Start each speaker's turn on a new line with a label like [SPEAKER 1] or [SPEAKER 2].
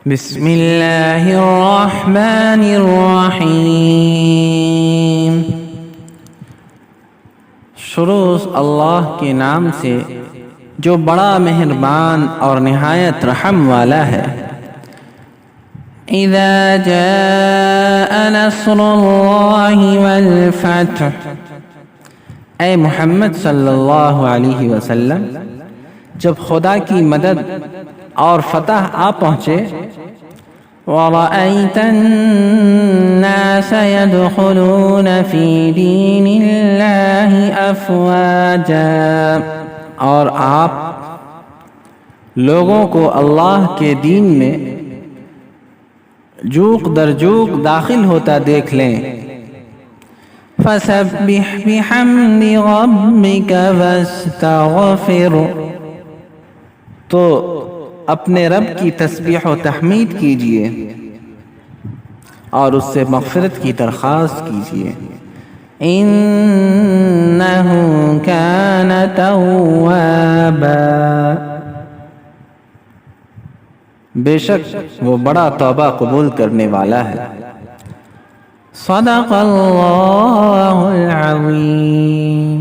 [SPEAKER 1] بسم اللہ الرحمن الرحیم۔ شروع اللہ کے نام سے جو بڑا مہربان اور نہایت رحم والا ہے۔ اذا جاء نصر اللہ والفتح، اے محمد صلی اللہ علیہ وسلم، جب خدا کی مدد اور فتح آ پہنچے، وَرَأَيْتَ النَّاسَ يَدْخُلُونَ فِي دِينِ اللَّهِ أَفْوَاجًا، اور آپ لوگوں کو اللہ کے دین میں جوق در جوق داخل ہوتا دیکھ لیں۔ فَسَبِّحْ بِحَمْدِ رَبِّكَ وَاسْتَغْفِرْ، تو اپنے رب کی تسبیح و تحمید کیجئے اور اس سے مغفرت کی درخواست کیجئے۔ انہ کان توابا، بے شک وہ بڑا توبہ قبول کرنے والا ہے۔ صدق اللہ العظیم۔